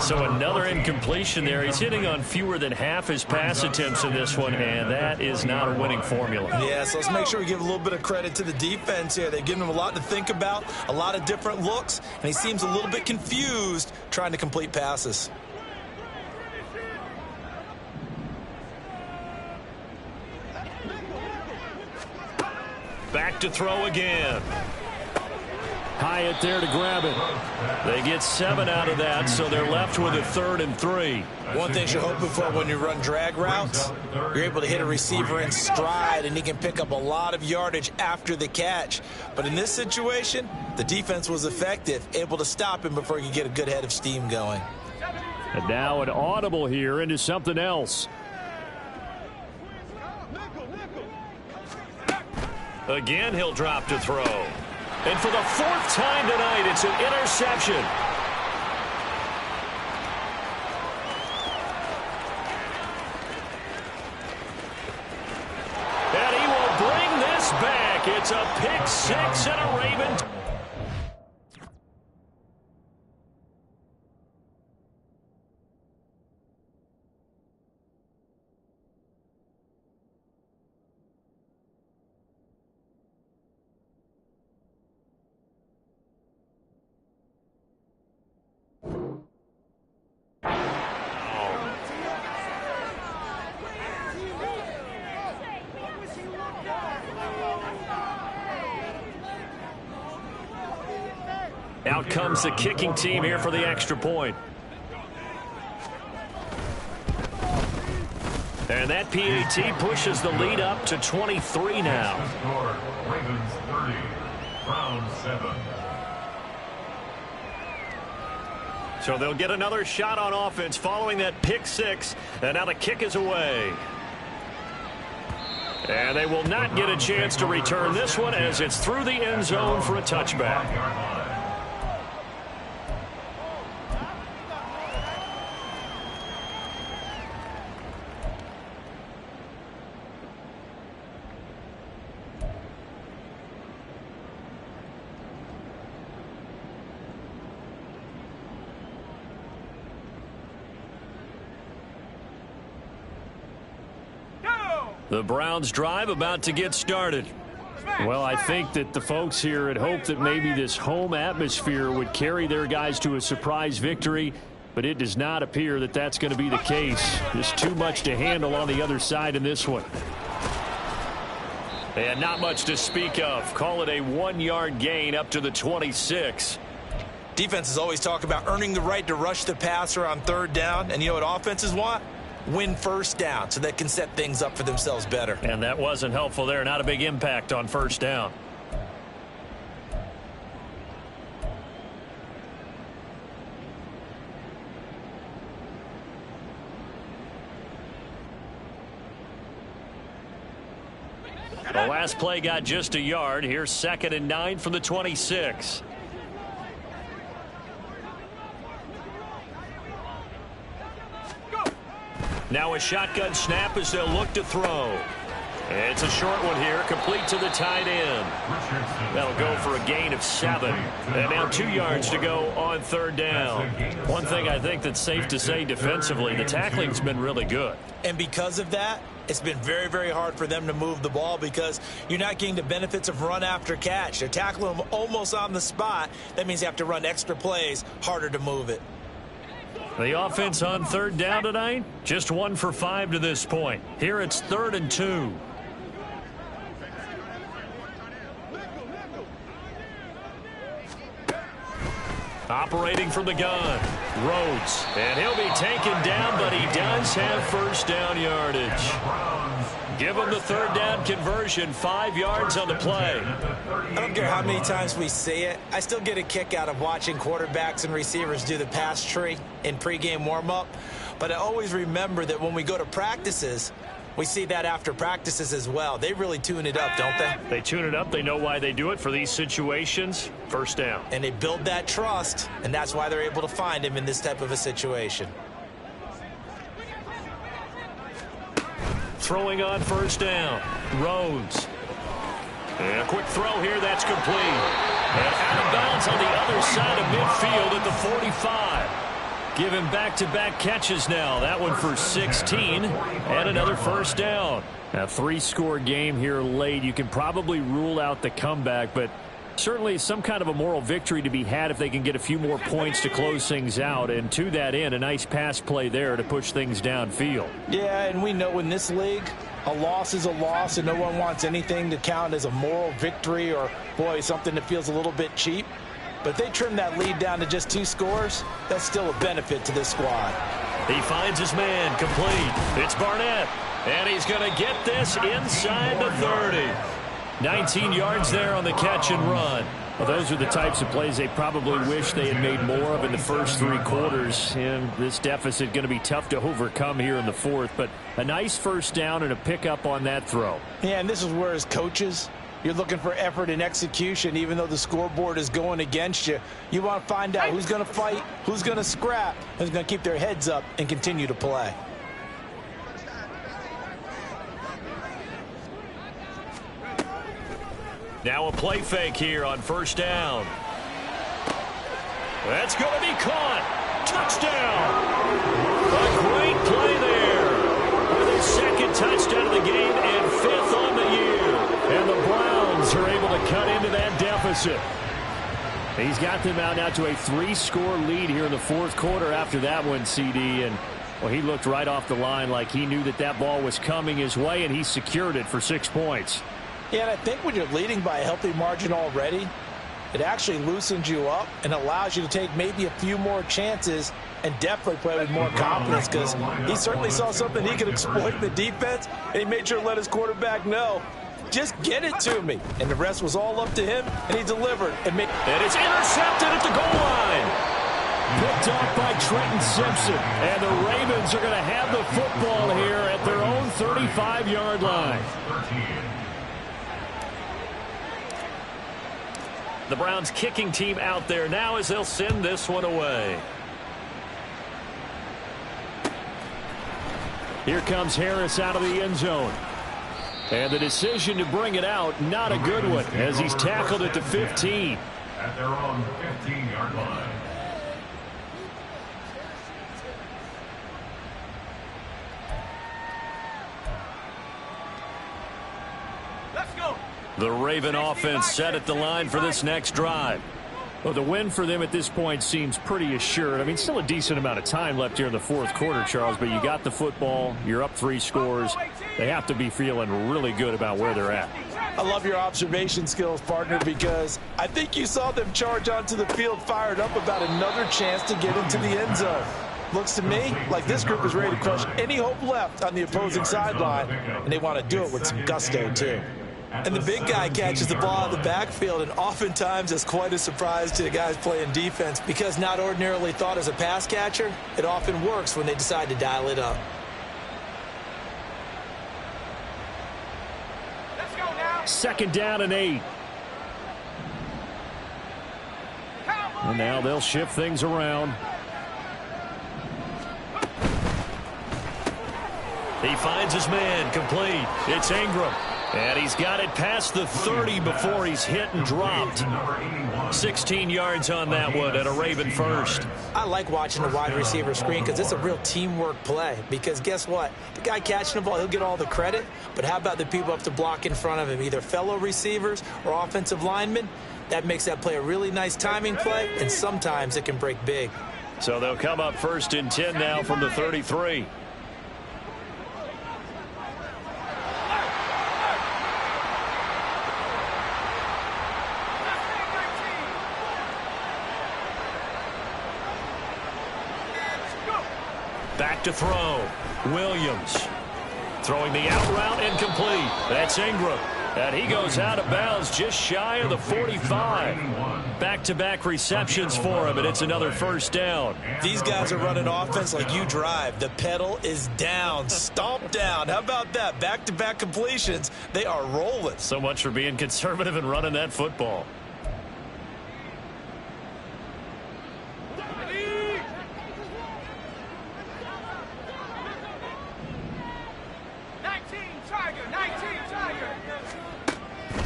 So another incompletion there. He's hitting on fewer than half his pass attempts in this one, and that is not a winning formula. Yeah, so let's make sure we give a little bit of credit to the defense here. They've given him a lot to think about, a lot of different looks, and he seems a little bit confused trying to complete passes. Back to throw again. Hyatt there to grab it. They get 7 out of that, so they're left with a 3rd and 3. One thing you're hoping for when you run drag routes, you're able to hit a receiver in stride, and he can pick up a lot of yardage after the catch. But in this situation, the defense was effective, able to stop him before he could get a good head of steam going. And now an audible here into something else. Again, he'll drop to throw. And for the 4th time tonight, it's an interception. And he will bring this back. It's a pick 6 and a Raven. Out comes the kicking team here for the extra point. And that PAT pushes the lead up to 23 now. Ravens 30, Browns 7. So they'll get another shot on offense following that pick six. And now the kick is away. And they will not get a chance to return this one as it's through the end zone for a touchback. The Browns drive about to get started. Well, I think that the folks here had hoped that maybe this home atmosphere would carry their guys to a surprise victory, but it does not appear that that's going to be the case. Just too much to handle on the other side in this one. And not much to speak of. Call it a 1-yard gain up to the 26. Defenses always talk about earning the right to rush the passer on third down, and you know what offenses want? Win first down so they can set things up for themselves better. And that wasn't helpful there. Not a big impact on first down. The last play got just a yard. Here's 2nd and 9 from the 26. Now a shotgun snap as they'll look to throw. It's a short one here, complete to the tight end. That'll go for a gain of 7. And now 2 yards to go on third down. One thing I think that's safe to say defensively, the tackling's been really good. And because of that, it's been very, very hard for them to move the ball because you're not getting the benefits of run after catch. They're tackling them almost on the spot. That means you have to run extra plays, harder to move it. The offense on third down tonight, just 1 for 5 to this point. Here it's 3rd and 2. Operating from the gun, Rhodes. And he'll be taken down, but he does have first down yardage. Give him the third down conversion, 5 yards on the play. I don't care how many times we say it. I still get a kick out of watching quarterbacks and receivers do the pass tree in pregame warm-up. But I always remember that when we go to practices, we see that after practices as well. They really tune it up, don't they? They tune it up. They know why they do it for these situations. First down. And they build that trust, and that's why they're able to find him in this type of a situation. Throwing on first down, Rhodes. And a quick throw here, that's complete. And out of bounds on the other side of midfield at the 45. Give him back-to-back catches now. That one for 16 and another first down. A 3-score game here late. You can probably rule out the comeback, but certainly some kind of a moral victory to be had if they can get a few more points to close things out. And to that end, a nice pass play there to push things downfield. Yeah, and we know in this league, a loss is a loss, and no one wants anything to count as a moral victory or, boy, something that feels a little bit cheap. But if they trim that lead down to just 2 scores, that's still a benefit to this squad. He finds his man, complete. It's Barnett, and he's going to get this inside the 30. 19 yards there on the catch and run. Well, those are the types of plays they probably wish they had made more of in the first 3 quarters. And this deficit going to be tough to overcome here in the 4th. But a nice first down and a pickup on that throw. Yeah, and this is where as coaches, you're looking for effort and execution. Even though the scoreboard is going against you, you want to find out who's going to fight, who's going to scrap, who's going to keep their heads up and continue to play. Now a play fake here on first down. That's going to be caught. Touchdown. A great play there. With his 2nd touchdown of the game and 5th on the year. And the Browns are able to cut into that deficit. He's got them out now to a 3-score lead here in the 4th quarter after that one, CD. And, well, he looked right off the line like he knew that that ball was coming his way, and he secured it for 6 points. Yeah, and I think when you're leading by a healthy margin already, It actually loosens you up and allows you to take maybe a few more chances and definitely play with more confidence, because he certainly saw something he could exploit in the defense, and he made sure to let his quarterback know, just get it to me. And the rest was all up to him, and he delivered. And it's intercepted at the goal line. Picked off by Trenton Simpson. And the Ravens are going to have the football here at their own 35-yard line. The Browns kicking team out there now as they'll send this one away. Here comes Harris out of the end zone. And the decision to bring it out, not a good one, as he's tackled at the 15. At their own 15-yard line. Let's go. The Raven offense set at the line for this next drive. Well, the win for them at this point seems pretty assured. I mean, still a decent amount of time left here in the fourth quarter, Charles, but you got the football. You're up 3 scores. They have to be feeling really good about where they're at. I love your observation skills, partner, because I think you saw them charge onto the field fired up about another chance to get into the end zone. Looks to me like this group is ready to crush any hope left on the opposing sideline, and they want to do it with some gusto, too. And the big guy catches the ball out of the backfield, and oftentimes it's quite a surprise to the guys playing defense, because not ordinarily thought as a pass catcher, it often works when they decide to dial it up. Let's go now. 2nd down and 8. And now they'll shift things around. He finds his man, complete. It's Ingram. And he's got it past the 30 before he's hit and dropped. 16 yards on that one and a Raven first. I like watching the wide receiver screen because it's a real teamwork play. Because guess what? The guy catching the ball, he'll get all the credit. But how about the people up to block in front of him, either fellow receivers or offensive linemen? That makes that play a really nice timing play, and sometimes it can break big. So they'll come up 1st and 10 now from the 33. Back to throw. Williams throwing the out route, incomplete. That's Ingram. And he goes out of bounds just shy of the 45. Back-to-back receptions for him, and it's another 1st down. These guys are running offense like you drive. The pedal is down, stomp down. How about that? Back-to-back completions. They are rolling. So much for being conservative and running that football.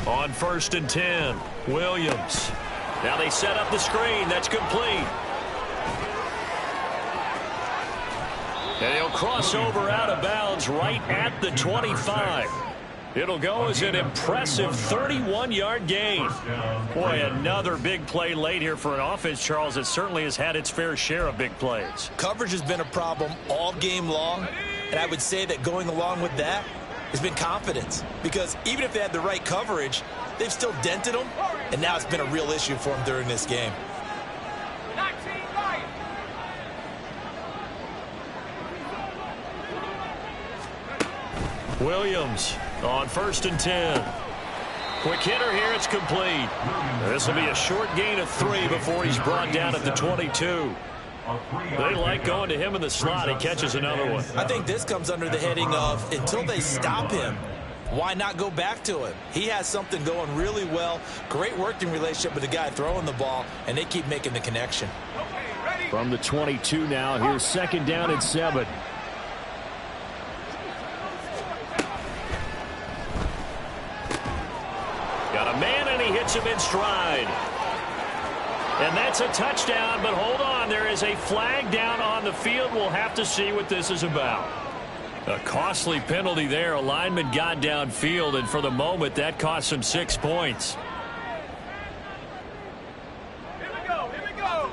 On 1st and 10, Williams. Now they set up the screen. That's complete. And he'll cross over out of bounds right at the 25. It'll go as an impressive 31-yard gain. Boy, another big play late here for an offense, Charles, that certainly has had its fair share of big plays. Coverage has been a problem all game long, and I would say that going along with that has been confidence, because even if they had the right coverage, they've still dented them, and now it's been a real issue for them during this game. Williams on 1st and 10. Quick hitter here, it's complete. This will be a short gain of 3 before he's brought down at the 22. They like going to him in the slot. He catches another one. I think this comes under the heading of, until they stop him, why not go back to him? He has something going really well. Great working relationship with the guy throwing the ball, and they keep making the connection. From the 22 now, here's 2nd down and 7. Got a man, and he hits him in stride. And that's a touchdown, but hold on. There is a flag down on the field. We'll have to see what this is about. A costly penalty there. A lineman got downfield, and for the moment, that cost him 6 points. Here we go. Here we go.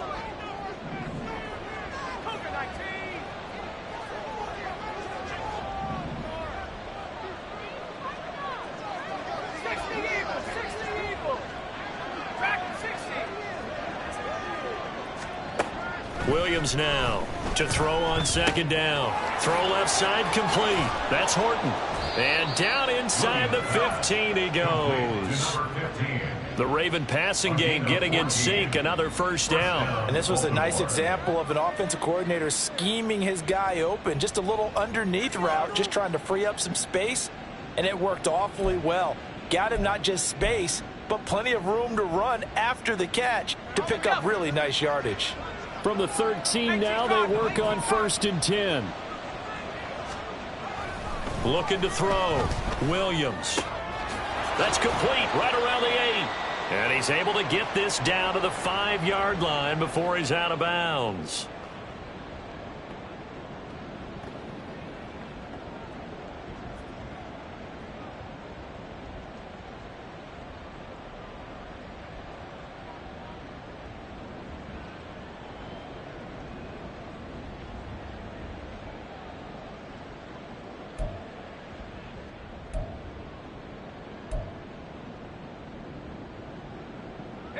Evil. 60 evil. Tracking 60. Williams now to throw on second down. Throw left side complete. That's Horton. And down inside the 15 he goes. The Raven passing game getting in sync. Another first down. And this was a nice example of an offensive coordinator scheming his guy open. Just a little underneath route, just trying to free up some space. And it worked awfully well. Got him not just space, but plenty of room to run after the catch to pick up really nice yardage. From the 13 now, they work on 1st and 10. Looking to throw. Williams. That's complete right around the 8. And he's able to get this down to the 5-yard line before he's out of bounds.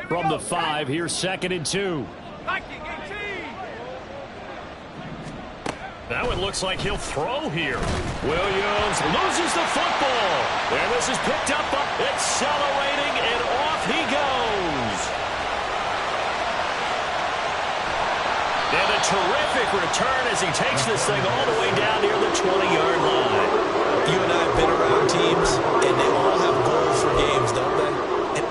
From the 5, here's 2nd and 2. Now it looks like he'll throw here. Williams loses the football. And this is picked up, accelerating, and off he goes. And a terrific return as he takes this thing all the way down near the 20-yard line. You and I have been around teams, and they all have goals for games, don't they?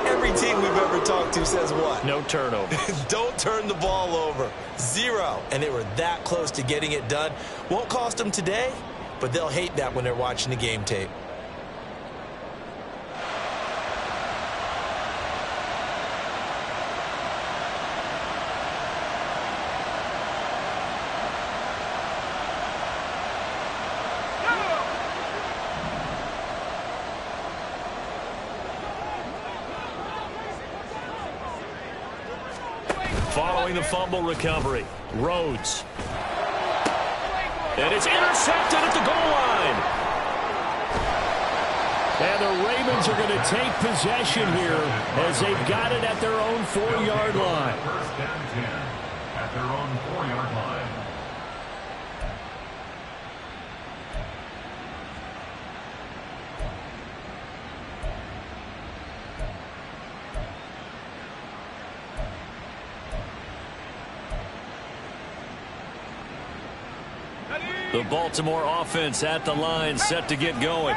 Every team we've ever talked to says what? No turnovers. Don't turn the ball over. 0. And they were that close to getting it done. Won't cost them today, but they'll hate that when they're watching the game tape. Following the fumble recovery, Rhodes. And it's intercepted at the goal line. And the Ravens are going to take possession here as they've got it at their own 4-yard line. 1st and 10 at their own 4-yard line. The Baltimore offense at the line, set to get going.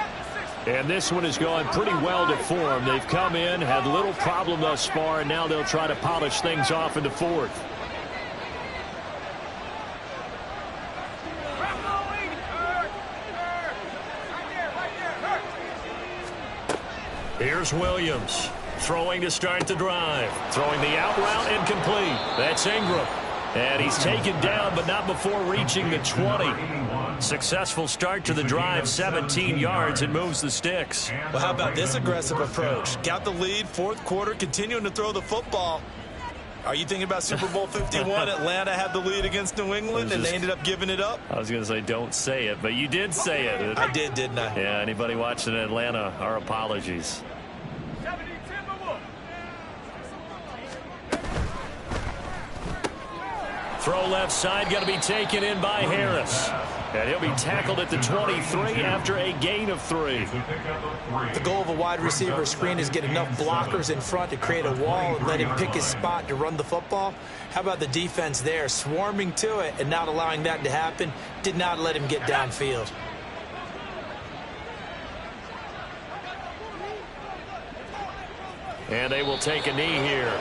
And this one has gone pretty well to form. They've come in, had little problem thus far, and now they'll try to polish things off in the 4th. Here's Williams, throwing to start the drive. Throwing the out route incomplete. That's Ingram. And he's taken down, but not before reaching the 20. Successful start to the drive, 17 yards, and moves the sticks. Well, how about this aggressive approach? Got the lead, 4th quarter, continuing to throw the football. Are you thinking about Super Bowl 51? Atlanta had the lead against New England, and they ended up giving it up? I was going to say don't say it, but you did say it. I did, didn't I? Yeah, anybody watching Atlanta, our apologies. Throw left side, going to be taken in by Harris. And he'll be tackled at the 23 after a gain of 3. The goal of a wide receiver screen is get enough blockers in front to create a wall and let him pick his spot to run the football. How about the defense there, swarming to it and not allowing that to happen? Did not let him get downfield. And they will take a knee here.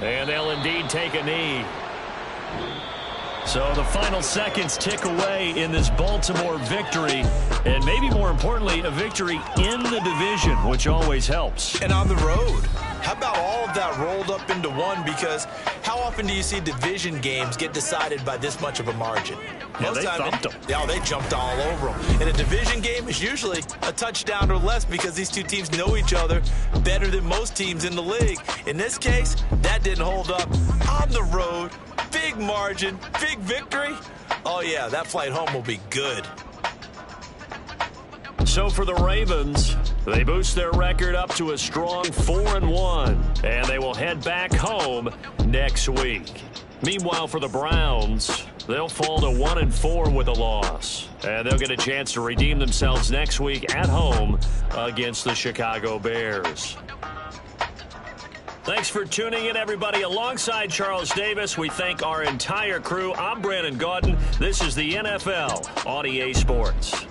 And they'll indeed take a knee. So the final seconds tick away in this Baltimore victory. And maybe more importantly, a victory in the division, which always helps. And on the road. How about all of that rolled up into one? Because how often do you see division games get decided by this much of a margin? Yeah, they thumped them. Yeah, they jumped all over them. And a division game is usually a touchdown or less because these two teams know each other better than most teams in the league. In this case, that didn't hold up. On the road, big margin, big victory. Oh, yeah, that flight home will be good. So for the Ravens, they boost their record up to a strong 4-1, and they will head back home next week. Meanwhile, for the Browns, they'll fall to 1-4 with a loss, and they'll get a chance to redeem themselves next week at home against the Chicago Bears. Thanks for tuning in, everybody. Alongside Charles Davis, we thank our entire crew. I'm Brandon Gaudin. This is the NFL on EA Sports.